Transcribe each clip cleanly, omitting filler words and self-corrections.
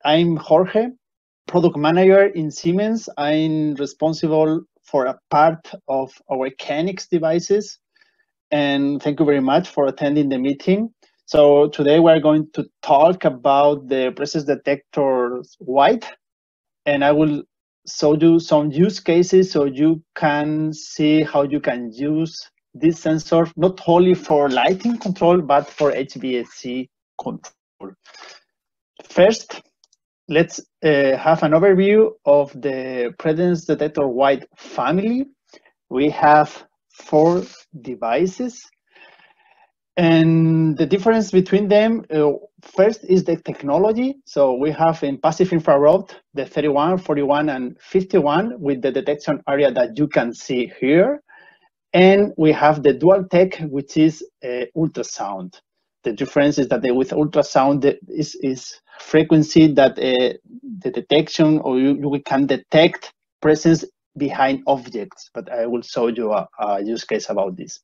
I'm Jorge, product manager in Siemens. I'm responsible for a part of our Canix devices. And thank you very much for attending the meeting. So today we're going to talk about the presence detectors white, and I will show you some use cases so you can see how you can use this sensor not only for lighting control, but for HVAC control. First, let's have an overview of the presence detector white family. We have 4 devices. And the difference between them, first is the technology. So we have in passive infrared, the 31, 41, and 51 with the detection area that you can see here. And we have the dual tech, which is ultrasound. The difference is that with ultrasound is frequency that the detection, or we can detect presence behind objects, but I will show you a use case about this.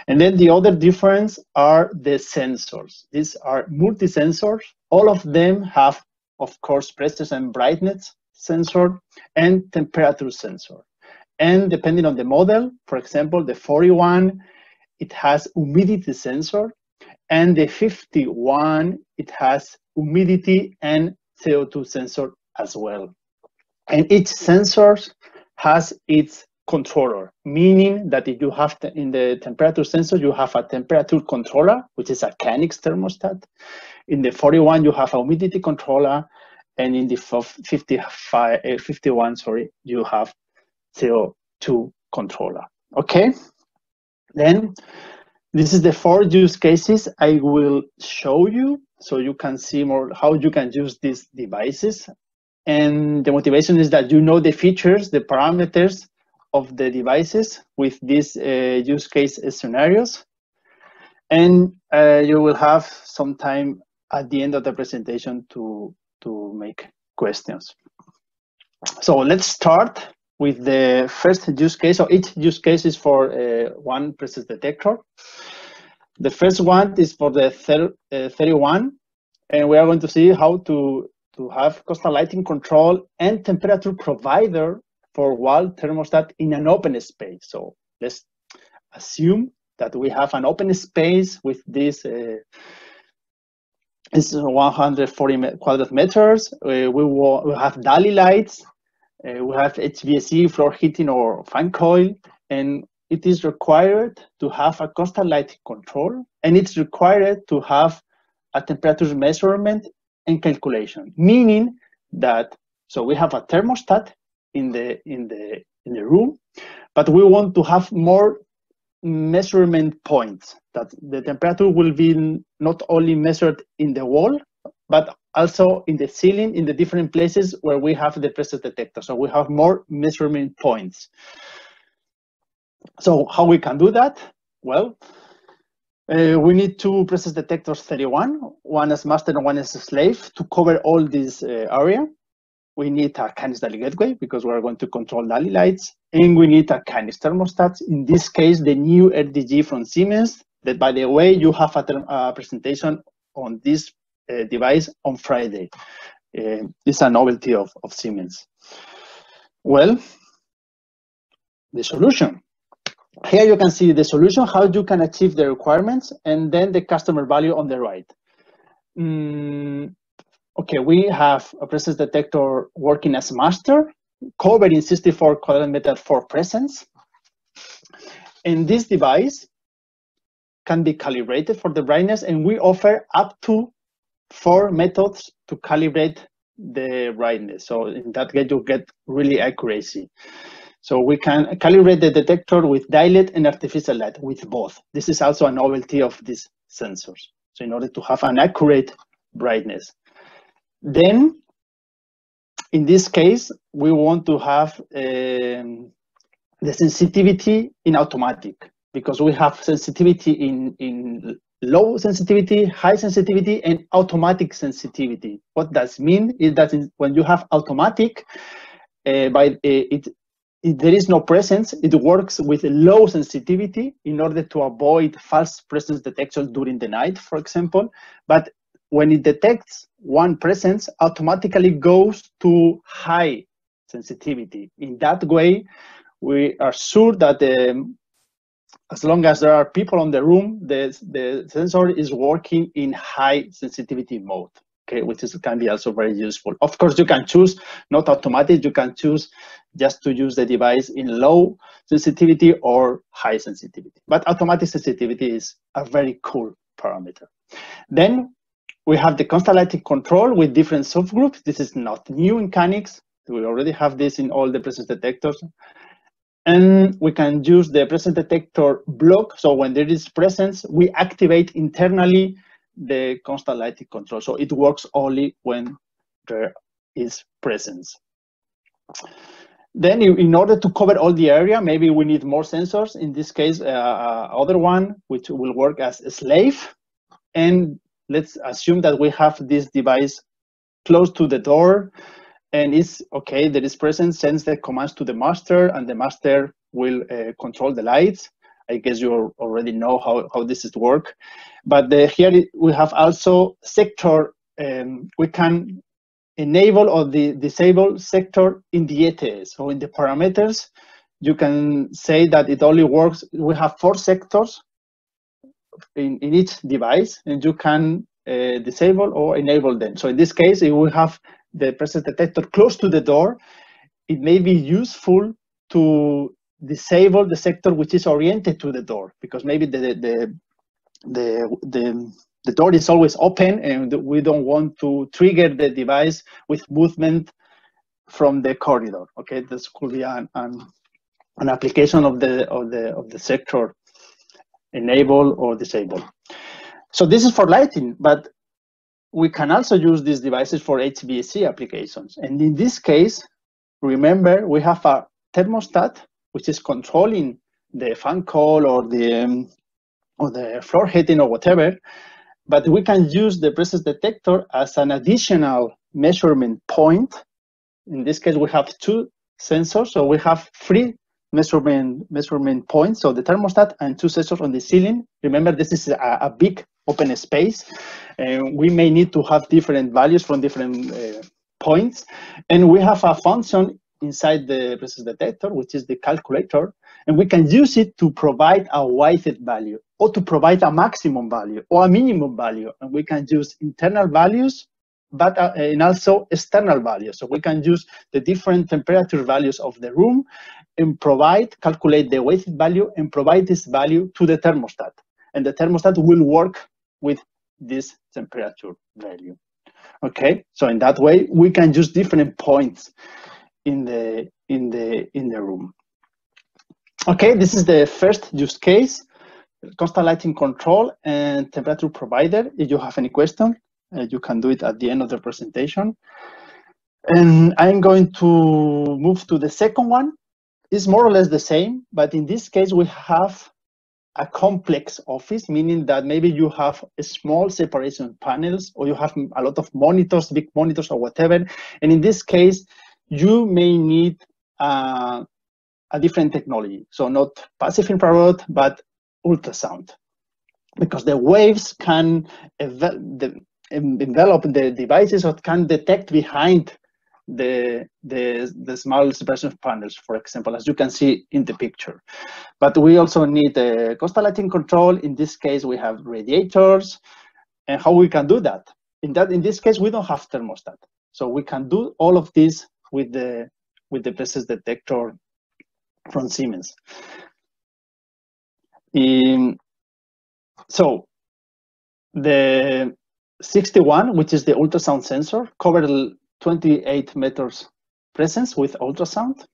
And then the other difference are the sensors. These are multi-sensors. All of them have, of course, presence and brightness sensor and temperature sensor. And depending on the model, for example, the 41, it has humidity sensor, and the 51, it has humidity and CO2 sensor as well. And each sensor has its controller, meaning that if you have in the temperature sensor, you have a temperature controller, which is a Canix thermostat. In the 41, you have a humidity controller, and in the 51, you have CO2 controller. Okay, then this is the 4 use cases I will show you, so you can see more how you can use these devices. And the motivation is that you know the features, the parameters of the devices with these use case scenarios. And you will have some time at the end of the presentation to make questions. So let's start with the first use case. So each use case is for one presence detector. The first one is for the 31, and we are going to see how to have coastal lighting control and temperature provider for wall thermostat in an open space. So let's assume that we have an open space with this is 140 quadrat meters. We have daily lights. We have HVAC, floor heating, or fan coil, and it is required to have a constant lighting control, and it's required to have a temperature measurement and calculation, meaning that so we have a thermostat in the room, but we want to have more measurement points, that the temperature will be not only measured in the wall, but also in the ceiling, in the different places where we have the presence detector. So we have more measurement points. So how we can do that? Well, we need 2 presence detectors 31, one as master and one as a slave, to cover all this area. We need a Canix daily gateway because we're going to control daily lights, and we need a Canix thermostat. In this case, the new RDG from Siemens, that by the way, you have a presentation on this device on Friday. It's a novelty of Siemens. Well, the solution. Here you can see the solution, how you can achieve the requirements, and then the customer value on the right. Okay, we have a presence detector working as master, covering 64 quadrat meters for presence. And this device can be calibrated for the brightness, and we offer up to 4 methods to calibrate the brightness. So in that way, you get really accuracy. So we can calibrate the detector with daylight and artificial light, with both. This is also a novelty of these sensors. So in order to have an accurate brightness. Then, in this case, we want to have the sensitivity in automatic, because we have sensitivity in low sensitivity, high sensitivity, and automatic sensitivity. What that means is that when you have automatic, if there is no presence, it works with low sensitivity in order to avoid false presence detection during the night, for example. But when it detects one presence, automatically goes to high sensitivity. In that way, we are sure that as long as there are people in the room, the sensor is working in high sensitivity mode, okay, which can be also very useful. Of course, you can choose not automatic, you can choose just to use the device in low sensitivity or high sensitivity. But automatic sensitivity is a very cool parameter. Then we have the constant lighting control with different subgroups. This is not new in CANX. We already have this in all the presence detectors. And we can use the presence detector block. So when there is presence, we activate internally the constant lighting control. So it works only when there is presence. Then in order to cover all the area, maybe we need more sensors. In this case, other one, which will work as a slave. And let's assume that we have this device close to the door, and it's okay, there is presence, sends the commands to the master, and the master will control the lights. I guess you already know how this is work. But here we have also sector, we can enable or disable sector in the ETS. So in the parameters, you can say that it only works, we have 4 sectors in each device, and you can disable or enable them. So in this case, if we have the presence detector close to the door, it may be useful to disable the sector which is oriented to the door, because maybe the door is always open and we don't want to trigger the device with movement from the corridor. Okay, this could be an application of the sector enable or disable. So this is for lighting, but we can also use these devices for HVAC applications. And in this case, remember, we have a thermostat which is controlling the fan coil or the floor heating or whatever, but we can use the presence detector as an additional measurement point. In this case, we have 2 sensors, so we have 3 measurement points, so the thermostat and 2 sensors on the ceiling. Remember, this is a big open space, and we may need to have different values from different points. And we have a function inside the presence detector, which is the calculator, and we can use it to provide a weighted value, or to provide a maximum value or a minimum value. And we can use internal values, but and also external values. So we can use the different temperature values of the room and calculate the weighted value and provide this value to the thermostat. And the thermostat will work with this temperature value. Okay, so in that way, we can use different points in the room. Okay, this is the first use case, constant lighting control and temperature provider. If you have any question, you can do it at the end of the presentation. And I'm going to move to the second one. It's more or less the same, but in this case, we have a complex office, meaning that maybe you have a small separation panels, or you have a lot of monitors, big monitors or whatever. And in this case, you may need a different technology. So not passive infrared, but ultrasound, because the waves can envelop the devices, or can detect behind the small separation panels, for example, as you can see in the picture. But we also need a constant lighting control. In this case, we have radiators. And how we can do that? In this case, we don't have thermostat, so we can do all of this with the presence detector from Siemens. So the 61, which is the ultrasound sensor, covers 28 meters presence with ultrasound.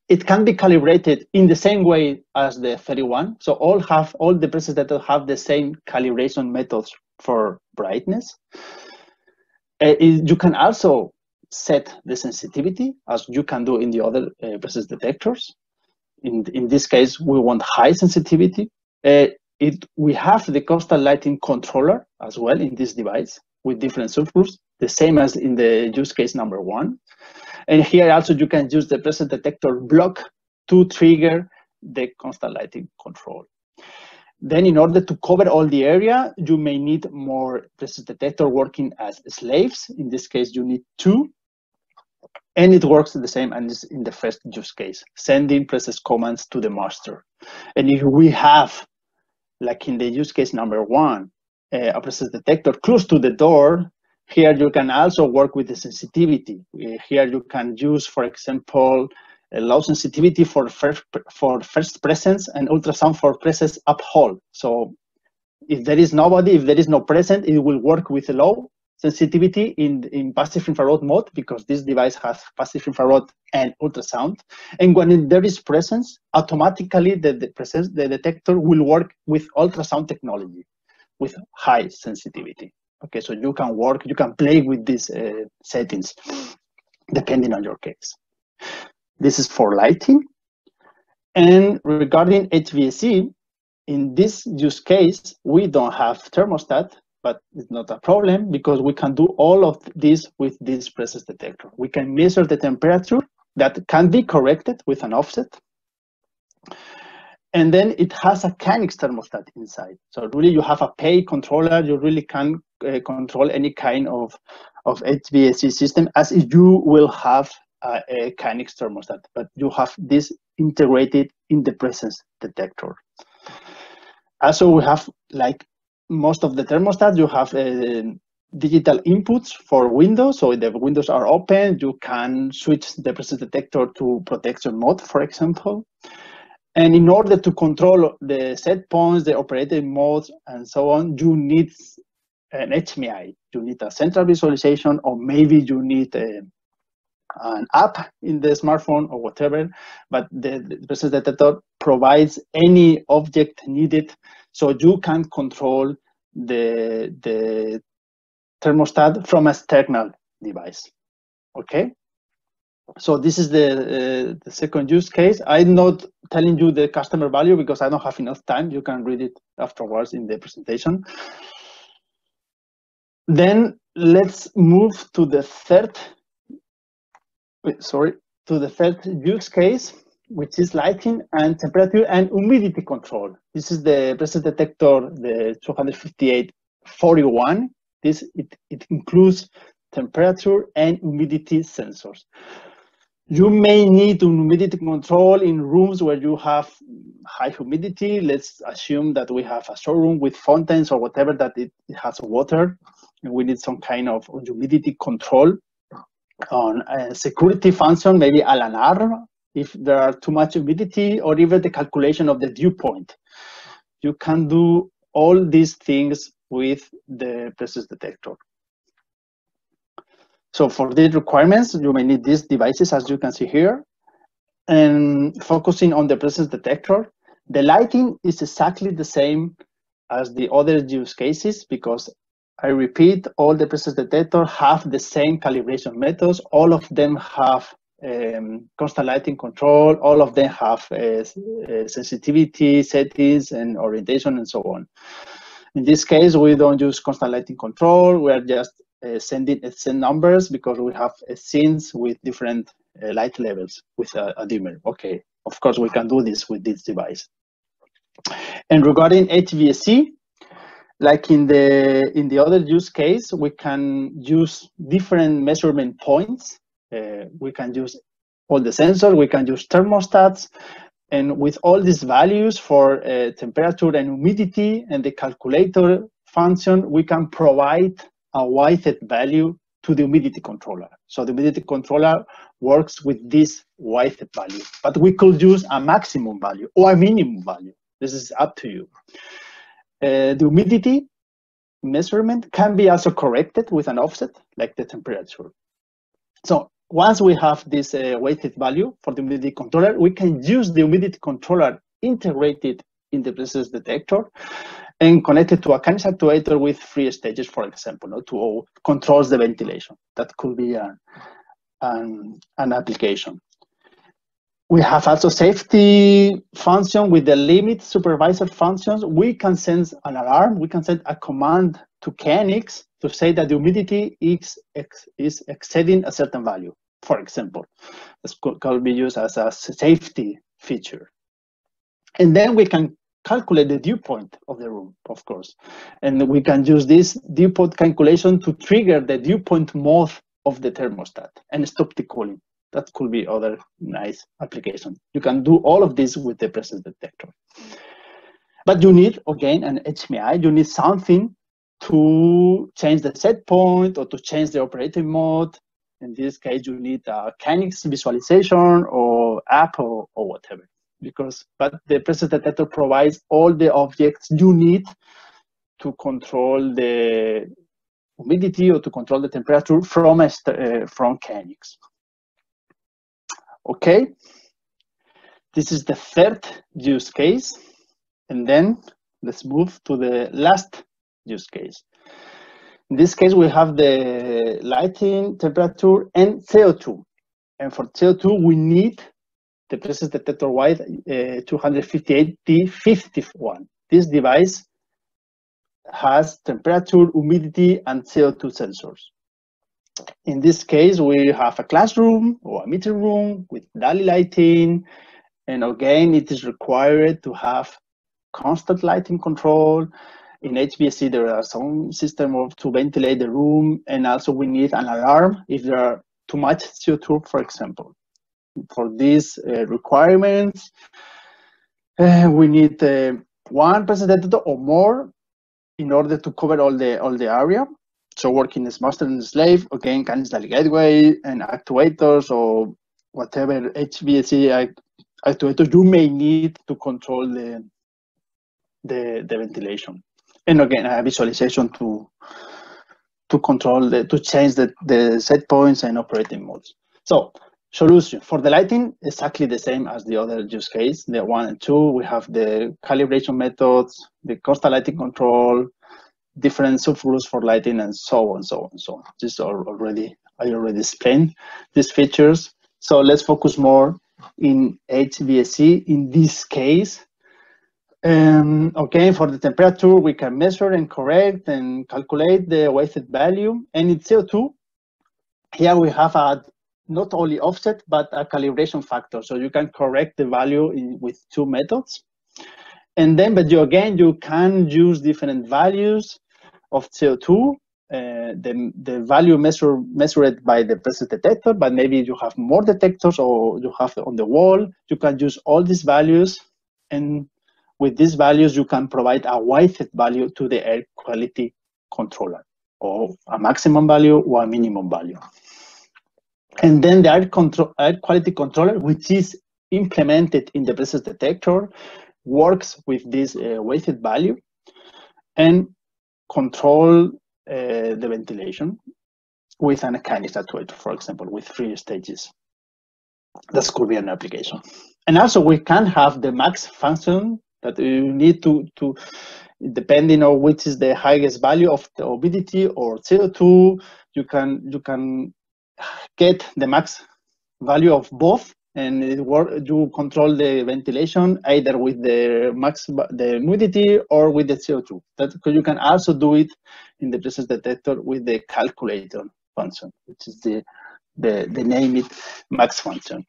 It can be calibrated in the same way as the 31. So all the presence detectors have the same calibration methods for brightness. You can also set the sensitivity, as you can do in the other presence detectors. In this case, we want high sensitivity. We have the constant lighting controller as well in this device with different subgroups, the same as in the use case number 1. And here also you can use the presence detector block to trigger the constant lighting control. Then in order to cover all the area, you may need more presence detector working as slaves. In this case, you need 2. And it works the same as in the first use case, sending presence commands to the master. And if we have, like in the use case number 1, a presence detector close to the door, here you can also work with the sensitivity. Here you can use, for example, a low sensitivity for first presence and ultrasound for presence uphold. So if there is nobody, if there is no present, it will work with a low sensitivity in passive infrared mode, because this device has passive infrared and ultrasound. And when there is presence, automatically the detector will work with ultrasound technology with high sensitivity. Okay, so you can play with these settings depending on your case. This is for lighting. And regarding HVAC, in this use case, we don't have thermostat, but it's not a problem because we can do all of this with this presence detector. We can measure the temperature that can be corrected with an offset. And then it has a KNX thermostat inside. So really you have a PA controller. You really can control any kind of HVAC system as if you will have a KNX thermostat, but you have this integrated in the presence detector. Also, we have, like most of the thermostats, you have digital inputs for windows. So if the windows are open, you can switch the presence detector to protection mode, for example. And in order to control the set points, the operating modes, and so on, you need an HMI. You need a central visualization, or maybe you need an app in the smartphone or whatever, but the presence detector provides any object needed, so you can control the thermostat from an external device. Okay, so this is the second use case. I'm not telling you the customer value because I don't have enough time. You can read it afterwards in the presentation. Then let's move to the third use case, which is lighting and temperature and humidity control. This is the presence detector, the 25841. It includes temperature and humidity sensors. You may need humidity control in rooms where you have high humidity. Let's assume that we have a showroom with fountains or whatever, that it has water, and we need some kind of humidity control on a security function, maybe an alarm if there are too much humidity, or even the calculation of the dew point. You can do all these things with the presence detector. So for these requirements, you may need these devices, as you can see here. And focusing on the presence detector, the lighting is exactly the same as the other use cases, because I repeat, all the presence detectors have the same calibration methods. All of them have constant lighting control. All of them have sensitivity settings and orientation and so on. In this case, we don't use constant lighting control. We are just sending numbers because we have scenes with different light levels with a dimmer. Okay, of course, we can do this with this device. And regarding HVAC, like in the other use case, we can use different measurement points. We can use all the sensors, we can use thermostats, and with all these values for temperature and humidity and the calculator function, we can provide a weighted value to the humidity controller. So the humidity controller works with this weighted value, but we could use a maximum value or a minimum value. This is up to you. The humidity measurement can be also corrected with an offset, like the temperature. So once we have this weighted value for the humidity controller, we can use the humidity controller integrated in the presence detector and connected to a KNX actuator with 3 stages, for example, to controls the ventilation. That could be an application. We have also safety function with the limit supervisor functions. We can send an alarm. We can send a command to KNX to say that the humidity is exceeding a certain value, for example. This could be used as a safety feature. And then we can calculate the dew point of the room, of course. And we can use this dew point calculation to trigger the dew point mode of the thermostat and stop the cooling. That could be other nice application. You can do all of this with the presence detector. But you need, again, an HMI. You need something to change the set point or to change the operating mode. In this case, you need a Kinix visualization or app or whatever. But the presence detector provides all the objects you need to control the humidity or to control the temperature from Kinix. Okay, this is the third use case. And then let's move to the last use case. In this case, we have the lighting, temperature, and CO2. And for CO2, we need the presence detector wide 258T51. This device has temperature, humidity, and CO2 sensors. In this case, we have a classroom or a meeting room with daily lighting. And again, it is required to have constant lighting control. In HVAC, there are some system to ventilate the room, and also we need an alarm if there are too much CO2, for example. For these requirements, we need one presence detector or more in order to cover all the area. So working as master and slave, again, Kinix gateway and actuators or whatever HVAC actuators you may need to control the ventilation. And again, a visualization to control to change the set points and operating modes. So solution for the lighting, exactly the same as the other use case, the 1 and 2. We have the calibration methods, the constant lighting control, different subgroups for lighting, and so on, so on, so on. This I already explained these features. So let's focus more in HVAC in this case. Okay, for the temperature, we can measure and correct and calculate the weighted value. And in CO2, here we have a not only offset, but a calibration factor. So you can correct the value with two methods. And then, but you can use different values of CO2. The value measured by the presence detector, but maybe you have more detectors or you have on the wall. You can use all these values, and with these values, you can provide a weighted value to the air quality controller, or a maximum value or a minimum value. And then the air quality controller, which is implemented in the presence detector, works with this weighted value and control the ventilation with an Kinix actuator, for example, with 3 stages. That could be an application. And also we can have the max function that you need to depending on which is the highest value of the humidity or CO2, you can get the max value of both, and you control the ventilation either with the humidity or with the CO2. That you can also do it in the presence detector with the calculator function, which is the name it max function.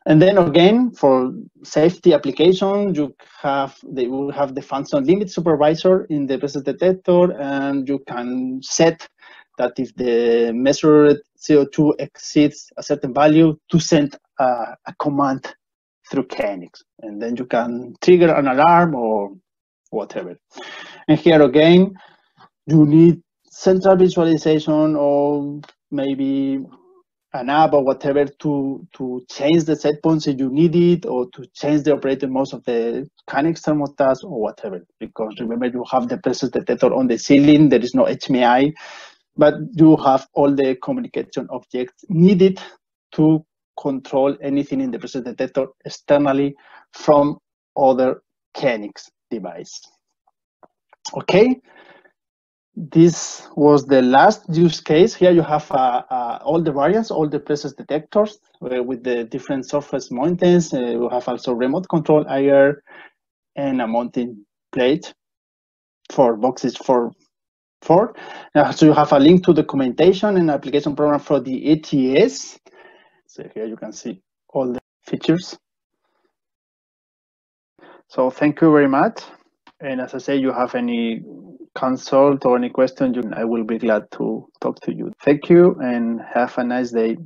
And then again, for safety application, you will have the function limit supervisor in the presence detector, and you can set that if the measured CO2 exceeds a certain value, to send a command through Kinix, and then you can trigger an alarm or whatever. And here again, you need central visualization or maybe an app or whatever to change the set points if you need it, or to change the operating modes of the Kinix thermostats or whatever. Because remember, you have the presence detector on the ceiling, there is no HMI, but you have all the communication objects needed to control anything in the presence detector externally from other Kinix device. Okay. This was the last use case. Here you have all the variants, all the presence detectors with the different surface mountings. We have also remote control air and a mounting plate for boxes for. So you have a link to the documentation and application program for the ATS. So here you can see all the features. So thank you very much. And as I say, you have any consult or any question, I will be glad to talk to you. Thank you and have a nice day.